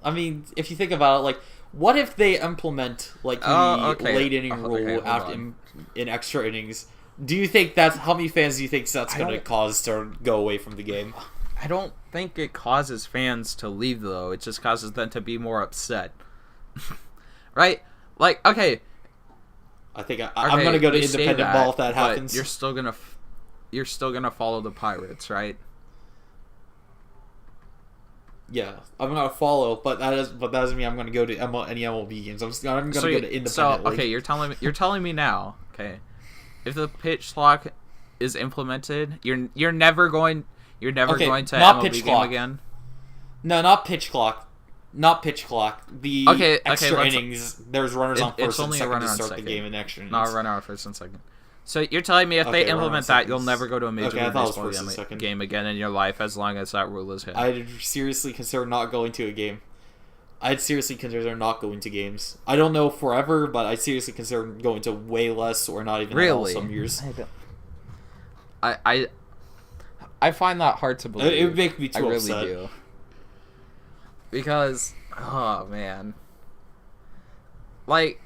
Speaker 3: I mean, if you think about it, like, what if they implement like the late inning rule in extra innings? Do you think how many fans do you think that's going to cause to go away from the game?
Speaker 2: I don't think it causes fans to leave, though. It just causes them to be more upset. Right? Like, okay.
Speaker 3: I think I'm going to go to independent ball if that happens.
Speaker 2: You're still going to follow the Pirates, right?
Speaker 3: Yeah, I'm going to follow, but that doesn't mean I'm going to go to any MLB games. I'm going to go to independent league.
Speaker 2: Okay, you're telling me now, okay, if the pitch clock is implemented, you're never going to MLB game again?
Speaker 3: No, not pitch clock. Not pitch clock. The extra innings, there's runners on first and second to start the game in extra innings.
Speaker 2: Not a runner on first and second. So you're telling me if they implement that, you'll never go to a Major League Baseball game again in your life as long as that rule is hit?
Speaker 3: I'd seriously consider not going to a game. I'd seriously consider not going to games. I don't know forever, but I'd seriously consider going to way less or not even at all some years.
Speaker 2: I find that hard to believe.
Speaker 3: It would make me too upset.
Speaker 2: I really do. Because, oh man. Like,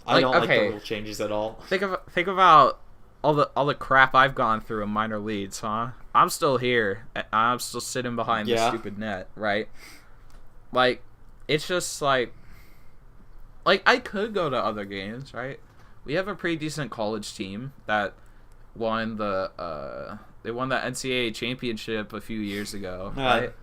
Speaker 3: I don't like the rule changes at all.
Speaker 2: Think about all the crap I've gone through in minor leagues, huh? I'm still here. I'm still sitting behind the stupid net, right? Like, it's just like I could go to other games, right? We have a pretty decent college team that won the NCAA championship a few years ago, right?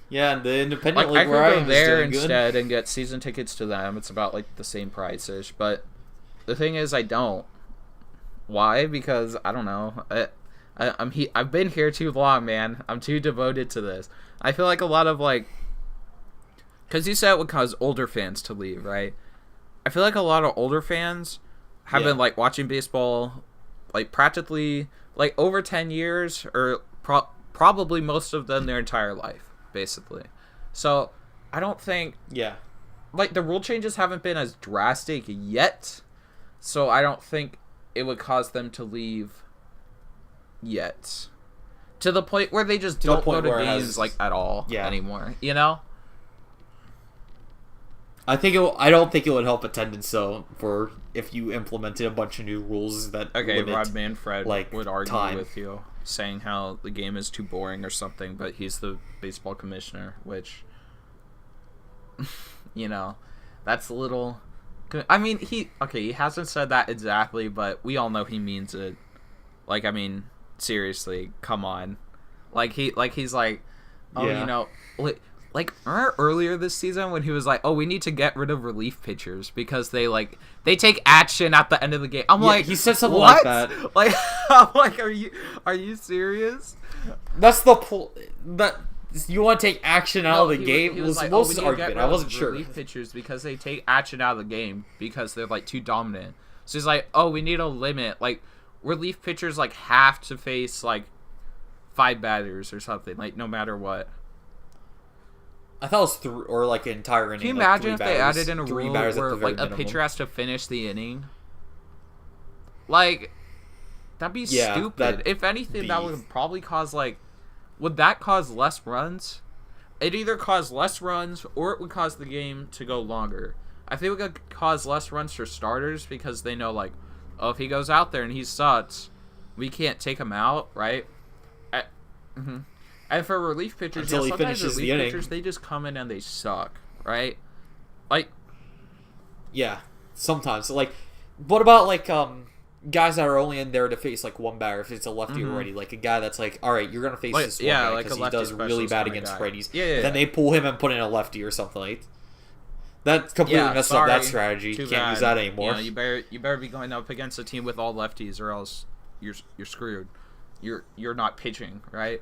Speaker 3: Yeah, and the independent
Speaker 2: league
Speaker 3: where I
Speaker 2: could go there instead and get season tickets to them. It's about like the same price-ish, but the thing is, I don't. Why? Because I don't know. I've been here too long, man. I'm too devoted to this. I feel like a lot of like because you said it would cause older fans to leave, right? I feel like a lot of older fans have been like watching baseball, like practically like over 10 years, or probably most of them their entire life, basically. So I don't think like the rule changes haven't been as drastic yet, so I don't think it would cause them to leave yet, to the point where they just don't go to games like at all anymore, you know.
Speaker 3: I don't think it would help attendance though, for if you implemented a bunch of new rules that limit,
Speaker 2: Rob Manfred would argue with you, saying how the game is too boring or something, but he's the baseball commissioner, which you know, that's a little. I mean, he hasn't said that exactly, but we all know he means it. Like, I mean, seriously, come on. He's like, oh, you know, like remember earlier this season when he was like, oh, we need to get rid of relief pitchers because they take action at the end of the game. I'm like,
Speaker 3: he said something
Speaker 2: what?
Speaker 3: like that.
Speaker 2: Like, I'm like, are you serious?
Speaker 3: That's the that. You want to take action out of the game?
Speaker 2: He was like,
Speaker 3: most argument. I wasn't sure.
Speaker 2: Relief pitchers because they take action out of the game because they're like too dominant. So he's like, oh, we need a limit. Like, relief pitchers like have to face like 5 batters or something. Like, no matter what.
Speaker 3: I thought it was or like an entire inning.
Speaker 2: Can you
Speaker 3: like
Speaker 2: imagine if they added in a rule where like a pitcher has to finish the inning? Like, that'd be stupid. If anything, that would probably cause like. Would that cause less runs? It either cause less runs or it would cause the game to go longer. I think it would cause less runs for starters because they know, like, oh, if he goes out there and he sucks, we can't take him out, right? And for relief pitchers, sometimes relief pitchers, they just come in and they suck, right? Like,
Speaker 3: yeah, sometimes. Like, what about, like, guys that are only in there to face like one batter if it's a lefty already, like a guy that's like, all right, you're gonna face this one guy because he does really bad against righties. Then they pull him and put in a lefty or something. Like that completely messed up that strategy. Can't use that anymore.
Speaker 2: You better be going up against a team with all lefties, or else you're screwed. You're not pitching, right?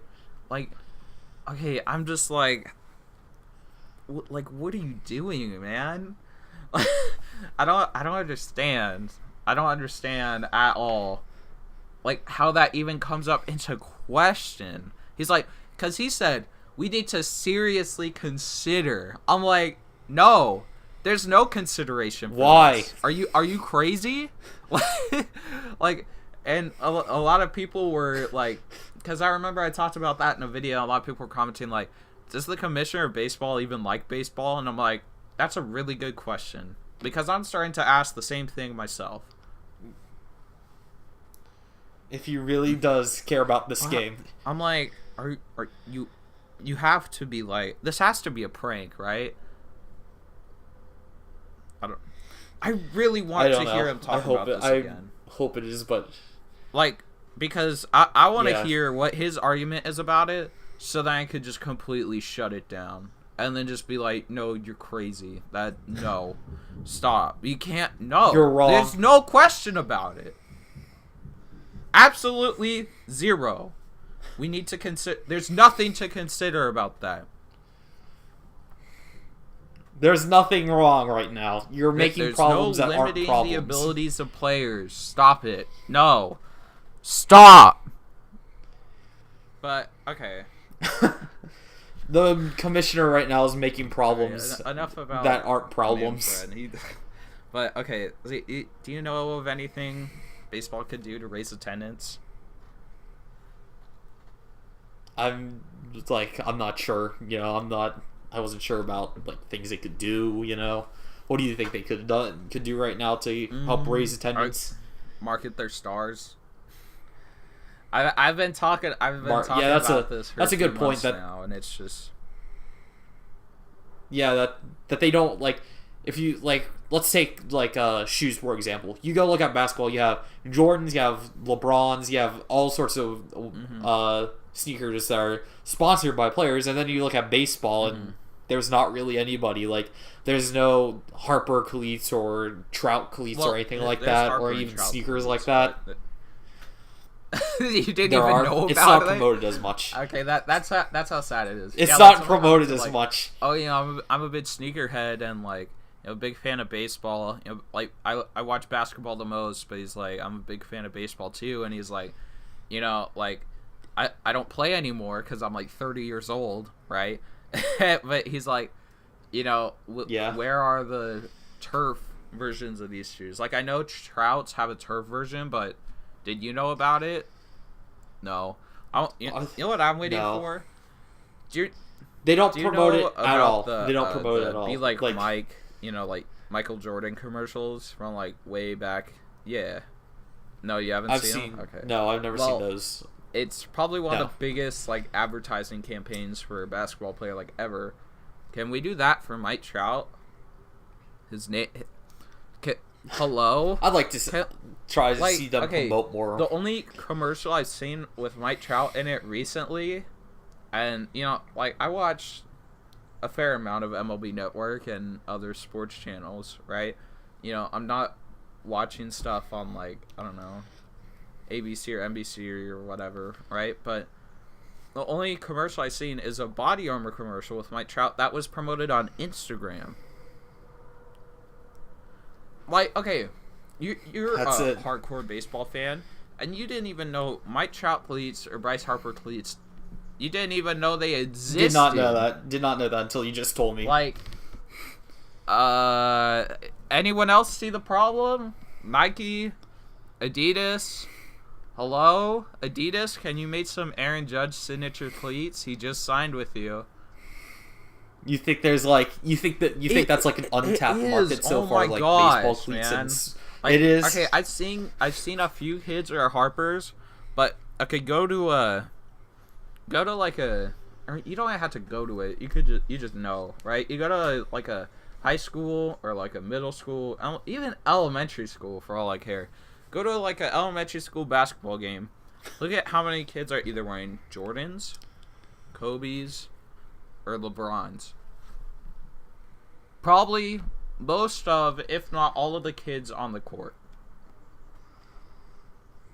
Speaker 2: Like, okay, I'm just like what are you doing, man? I don't understand. I don't understand at all, like, how that even comes up into question. He's like, because he said, we need to seriously consider. I'm like, no, there's no consideration for
Speaker 3: Why?
Speaker 2: this. Are you crazy? Like, and a lot of people were like, because I remember I talked about that in a video, a lot of people were commenting like, does the commissioner of baseball even like baseball? And I'm like, that's a really good question. Because I'm starting to ask the same thing myself.
Speaker 3: If he really does care about this game.
Speaker 2: I'm like, are you have to be like, this has to be a prank, right? I really want to hear him talk about this again.
Speaker 3: I hope it is, but
Speaker 2: like, because I want to hear what his argument is about it, so that I could just completely shut it down. And then just be like, no, you're crazy. No. Stop. You can't. No.
Speaker 3: You're wrong.
Speaker 2: There's no question about it. Absolutely zero. We need to consider. There's nothing to consider about that.
Speaker 3: There's nothing wrong right now. You're making problems that aren't problems.
Speaker 2: There's no limiting the abilities of players. Stop it. No. Stop. But, okay.
Speaker 3: The commissioner right now is making problems
Speaker 2: enough about
Speaker 3: that aren't problems.
Speaker 2: But, okay, do you know of anything baseball could do to raise attendance?
Speaker 3: I'm not sure. You know, I wasn't sure about like things they could do. You know, what do you think they could do right now to help raise attendance?
Speaker 2: Market their stars. I've been talking about this.
Speaker 3: That's a good point.
Speaker 2: Now, and it's just
Speaker 3: that they don't like. If you like, let's take like shoes for example. You go look at basketball. You have Jordans, you have LeBrons, you have all sorts of sneakers that are sponsored by players, and then you look at baseball and there's not really anybody. Like there's no Harper cleats or Trout cleats or anything like that, or even sneakers like that.
Speaker 2: You didn't
Speaker 3: There
Speaker 2: even
Speaker 3: are.
Speaker 2: know
Speaker 3: It's
Speaker 2: about
Speaker 3: not
Speaker 2: it.
Speaker 3: promoted as much.
Speaker 2: Okay, that's how sad it is.
Speaker 3: It's
Speaker 2: Yeah,
Speaker 3: not
Speaker 2: like, someone
Speaker 3: promoted
Speaker 2: commented,
Speaker 3: as
Speaker 2: like,
Speaker 3: much.
Speaker 2: Oh, I'm a big sneakerhead and like a big fan of baseball. Like I watch basketball the most, but he's like I'm a big fan of baseball too, and he's like, like I don't play anymore because I'm like 30 years old, right? But he's like, where are the turf versions of these shoes? Like I know Trouts have a turf version, but did you know about it? No. You know what I'm waiting for?
Speaker 3: They don't
Speaker 2: Do you
Speaker 3: promote
Speaker 2: know
Speaker 3: it at all.
Speaker 2: the,
Speaker 3: They don't promote it
Speaker 2: the
Speaker 3: at all.
Speaker 2: Be like Mike, like Michael Jordan commercials from like way back. Yeah. No, you haven't seen them? Okay.
Speaker 3: No, I've never seen those.
Speaker 2: It's probably one of the biggest like advertising campaigns for a basketball player like ever. Can we do that for Mike Trout? His name. Hello.
Speaker 3: I'd like to try to see them promote more.
Speaker 2: The only commercial I've seen with Mike Trout in it recently, and like I watch a fair amount of MLB Network and other sports channels, right? I'm not watching stuff on like I don't know, ABC or NBC or whatever, right? But the only commercial I've seen is a Body Armor commercial with Mike Trout that was promoted on Instagram. Like, okay, you're a hardcore baseball fan, and you didn't even know Mike Trout cleats or Bryce Harper cleats. You didn't even know they existed.
Speaker 3: Did not know that. Did not know that until you just told me.
Speaker 2: Like, anyone else see the problem? Nike, Adidas. Hello, Adidas. Can you make some Aaron Judge signature cleats? He just signed with you.
Speaker 3: You think there's like that's like an untapped market so far, like baseball cleats, man.
Speaker 2: Like,
Speaker 3: it is.
Speaker 2: Okay, I've seen a few kids or Harpers, but okay, go to like a. I mean, you don't have to go to it. You just know, right? You go to like a high school or like a middle school, even elementary school for all I care. Go to like an elementary school basketball game. Look at how many kids are either wearing Jordans, Kobe's, or LeBron's. Probably most of, if not all of the kids on the court.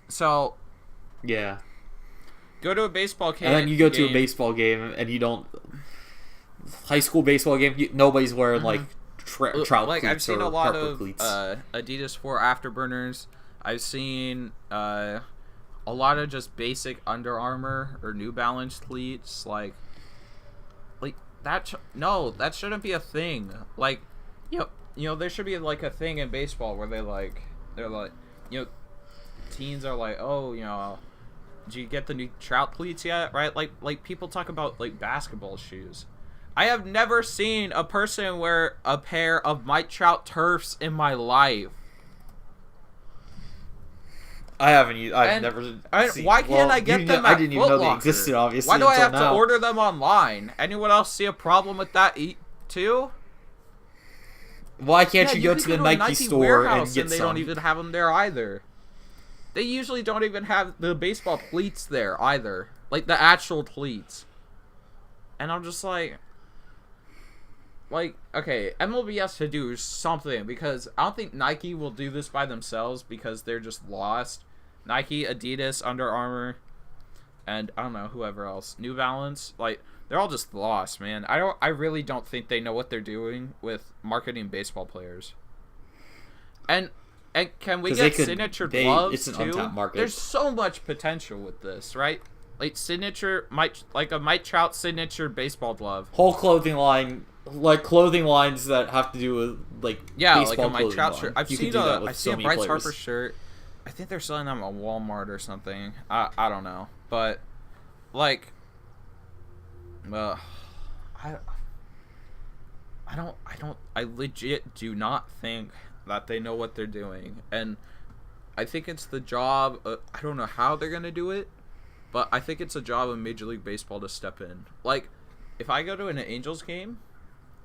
Speaker 2: So,
Speaker 3: yeah.
Speaker 2: Go to a baseball game.
Speaker 3: And then you go to a baseball game and you don't. High school baseball game, nobody's wearing like Trout
Speaker 2: like
Speaker 3: cleats.
Speaker 2: I've seen
Speaker 3: or
Speaker 2: a lot
Speaker 3: Harper
Speaker 2: of
Speaker 3: cleats.
Speaker 2: Adidas 4 Afterburners. I've seen a lot of just basic Under Armour or New Balance cleats. Like that. That shouldn't be a thing. Like, there should be like a thing in baseball where they're like, teens are like, oh, did you get the new Trout cleats yet? Right? Like people talk about like basketball shoes. I have never seen a person wear a pair of Mike Trout turfs in my life.
Speaker 3: I haven't. I've never seen.
Speaker 2: Why can't I get them at
Speaker 3: I didn't even know they
Speaker 2: Foot
Speaker 3: existed,
Speaker 2: Locker?
Speaker 3: obviously.
Speaker 2: Why do I have
Speaker 3: now.
Speaker 2: to order them online? Anyone else see a problem with that too?
Speaker 3: Why can't you go to the Nike store and get
Speaker 2: they
Speaker 3: some?
Speaker 2: don't even have them there either. They usually don't even have the baseball cleats there either. Like the actual cleats. And I'm just like, okay, MLB has to do something because I don't think Nike will do this by themselves because they're just lost. Nike, Adidas, Under Armour, and I don't know, whoever else. New Balance, like, they're all just lost, man. I really don't think they know what they're doing with marketing baseball players. And can we get signature gloves
Speaker 3: it's an
Speaker 2: too?
Speaker 3: untapped market.
Speaker 2: There's so much potential with this, right? Like a Mike Trout signature baseball glove.
Speaker 3: Whole clothing line, like clothing lines that have to do with baseball
Speaker 2: like a Mike Trout
Speaker 3: line.
Speaker 2: shirt. I've seen a Bryce Harper shirt. I think they're selling them at Walmart or something. I don't know, but like, I legit do not think that they know what they're doing, and I think it's the job. I don't know how they're gonna do it, but I think it's a job of Major League Baseball to step in. Like, if I go to an Angels game,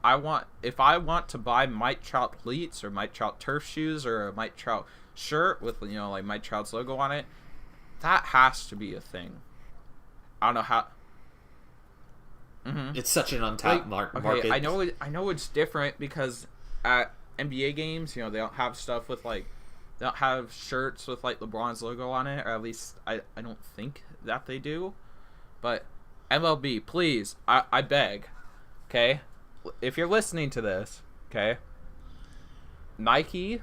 Speaker 2: if I want to buy Mike Trout cleats or Mike Trout turf shoes or a Mike Trout shirt with like Mike Trout's logo on it, that has to be a thing. I don't know how. Mm-hmm.
Speaker 3: It's such an untapped market.
Speaker 2: I know it's different because at NBA games, they don't have stuff with like They don't have shirts with like LeBron's logo on it, or at least I don't think that they do. But MLB, please, I beg, okay? If you're listening to this, okay? Nike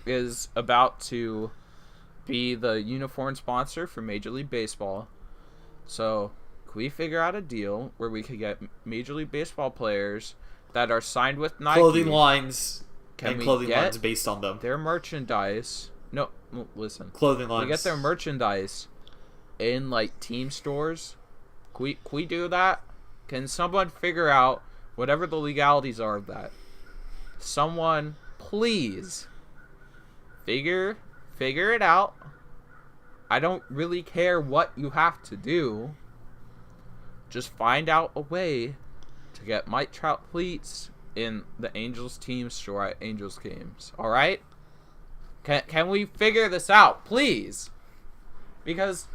Speaker 2: is about to be the uniform sponsor for Major League Baseball. So, can we figure out a deal where we could get Major League Baseball players that are signed with Nike?
Speaker 3: Clothing lines
Speaker 2: Can we
Speaker 3: clothing
Speaker 2: get
Speaker 3: lines based on them.
Speaker 2: their merchandise? No, listen.
Speaker 3: Clothing lines.
Speaker 2: We get their merchandise in like team stores. Can we do that? Can someone figure out whatever the legalities are of that? Someone, please, figure it out. I don't really care what you have to do. Just find out a way to get Mike Trout cleats in the Angels team store at Angels games. All right? Can we figure this out, please? Because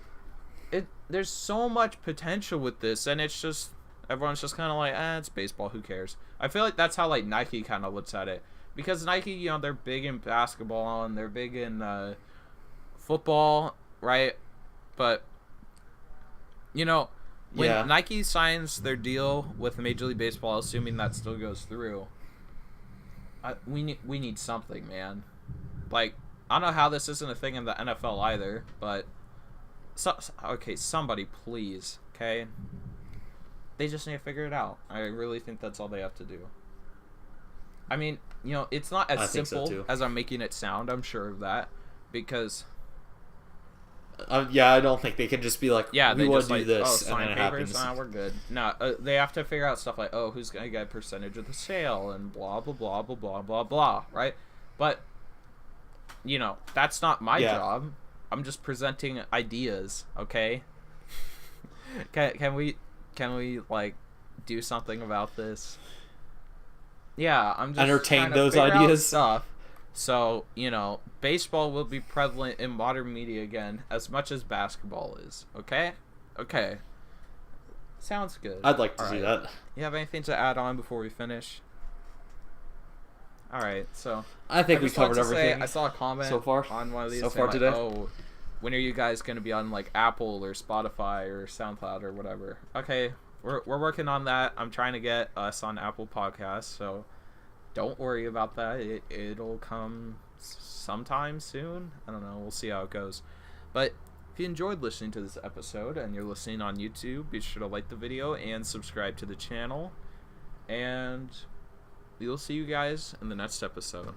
Speaker 2: there's so much potential with this, and it's just everyone's just kind of like, it's baseball, who cares? I feel like that's how like Nike kind of looks at it, because Nike, you know, they're big in basketball and they're big in football, right? But you know, when Nike signs their deal with Major League Baseball, assuming that still goes through, we need something, man. Like, I don't know how this isn't a thing in the NFL either, but okay, somebody please, okay? They just need to figure it out. I really think that's all they have to do. I mean, you know, it's not as simple as I'm making it sound, I'm sure of that, because
Speaker 3: I don't think they can just be like, we want to do this,
Speaker 2: and then
Speaker 3: it
Speaker 2: papers,
Speaker 3: happens.
Speaker 2: We're good. No, they have to figure out stuff like, who's going to get a percentage of the sale, and blah, blah, blah, blah, blah, blah, blah, right? But, you know, that's not my job. I'm just presenting ideas, okay? Can we like do something about this? Yeah, I'm just
Speaker 3: entertain those
Speaker 2: figure
Speaker 3: ideas.
Speaker 2: Out stuff. So, you know, baseball will be prevalent in modern media again as much as basketball is. Okay? Okay. Sounds good.
Speaker 3: I'd like to see that.
Speaker 2: You have anything to add on before we finish? All right, so
Speaker 3: I think we covered everything.
Speaker 2: I saw a comment
Speaker 3: so far
Speaker 2: on one of these
Speaker 3: so far today.
Speaker 2: When are you guys going to be on like Apple or Spotify or SoundCloud or whatever? Okay, we're working on that. I'm trying to get us on Apple Podcasts, so don't worry about that. It'll come sometime soon. I don't know. We'll see how it goes. But if you enjoyed listening to this episode and you're listening on YouTube, be sure to like the video and subscribe to the channel. And we'll see you guys in the next episode.